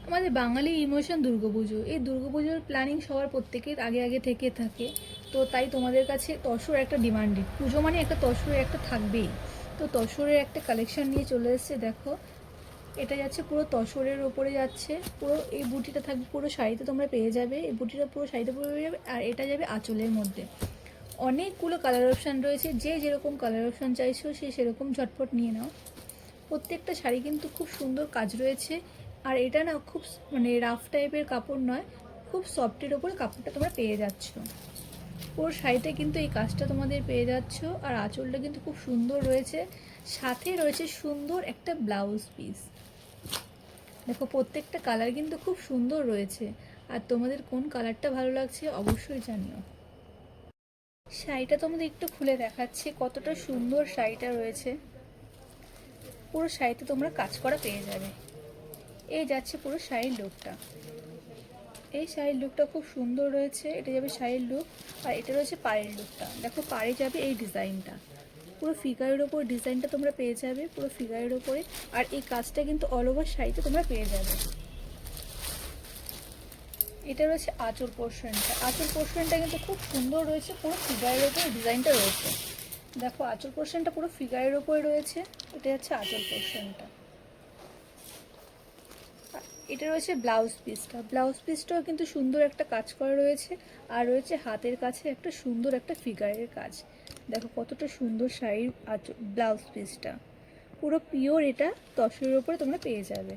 আমাদের বাঙালি ইমোশন দুর্গাপুজো। এই দুর্গাপুজোর প্ল্যানিং সবার প্রত্যেকের আগে আগে থেকে থাকে। তো তাই তোমাদের কাছে তসর একটা ডিমান্ডেড, পুজো মানে একটা তসরের একটা থাকবেই। তো তসরের একটা কালেকশন নিয়ে চলে এসেছে। দেখো, এটা যাচ্ছে পুরো তসরের ওপরে যাচ্ছে। পুরো এই বুটিটা থাকবে পুরো শাড়িতে, তোমরা পেয়ে যাবে এই বুটিটা পুরো শাড়িতে পেয়ে যাবে। আর এটা যাবে আঁচলের মধ্যে। অনেকগুলো কালার অপশান রয়েছে, যে যেরকম কালার অপশান চাইছো সে সেরকম ঝটপট নিয়ে নাও। প্রত্যেকটা শাড়ি কিন্তু খুব সুন্দর কাজ রয়েছে। আর এটা না খুব মানে রাফ টাইপের কাপড় নয়, খুব সফটের ওপরে কাপড়টা তোমরা পেয়ে যাচ্ছ। পুরো শাড়িতে কিন্তু এই কাজটা তোমাদের পেয়ে যাচ্ছ। আর আঁচলটা কিন্তু খুব সুন্দর রয়েছে, সাথে রয়েছে সুন্দর একটা ব্লাউজ পিস। দেখো, প্রত্যেকটা কালার কিন্তু খুব সুন্দর রয়েছে। আর তোমাদের কোন কালারটা ভালো লাগছে অবশ্যই জানিও। শাড়িটা তোমাদের একটু খুলে দেখাচ্ছি কতটা সুন্দর শাড়িটা রয়েছে। পুরো শাড়িতে তোমরা কাজ করা পেয়ে যাবে। এই যাচ্ছে পুরো শাড়ির লুকটা। এই শাড়ির লুকটা খুব সুন্দর রয়েছে, এটা যাবে শাড়ির লুক। আর এটা রয়েছে পাড়ের লুকটা। দেখো, পাড়ে যাবে এই ডিজাইনটা, পুরো ফিগারের ওপর ডিজাইনটা তোমরা পেয়ে যাবে, পুরো ফিগারের ওপরে। আর এই কাজটা কিন্তু অল ওভার শাড়িতে তোমরা পেয়ে যাবে। এটা রয়েছে আঁচল পোর্শনটা। আঁচল পোর্শনটা কিন্তু খুব সুন্দর রয়েছে, পুরো ফিগারের ওপরে ডিজাইনটা রয়েছে। দেখো, আঁচল পোর্শনটা পুরো ফিগারের ওপরে রয়েছে। এটা হচ্ছে আঁচল পোর্শনটা। এটা রয়েছে ব্লাউজ পিসটা। ব্লাউজ পিসটাও কিন্তু সুন্দর একটা কাজ করা রয়েছে। আর রয়েছে হাতের কাছে একটা সুন্দর একটা ফিগারের কাজ। দেখো কতটা সুন্দর শাড়ির ব্লাউজ পিসটা, পুরো পিওর এটা তসরের ওপরে তোমরা পেয়ে যাবে।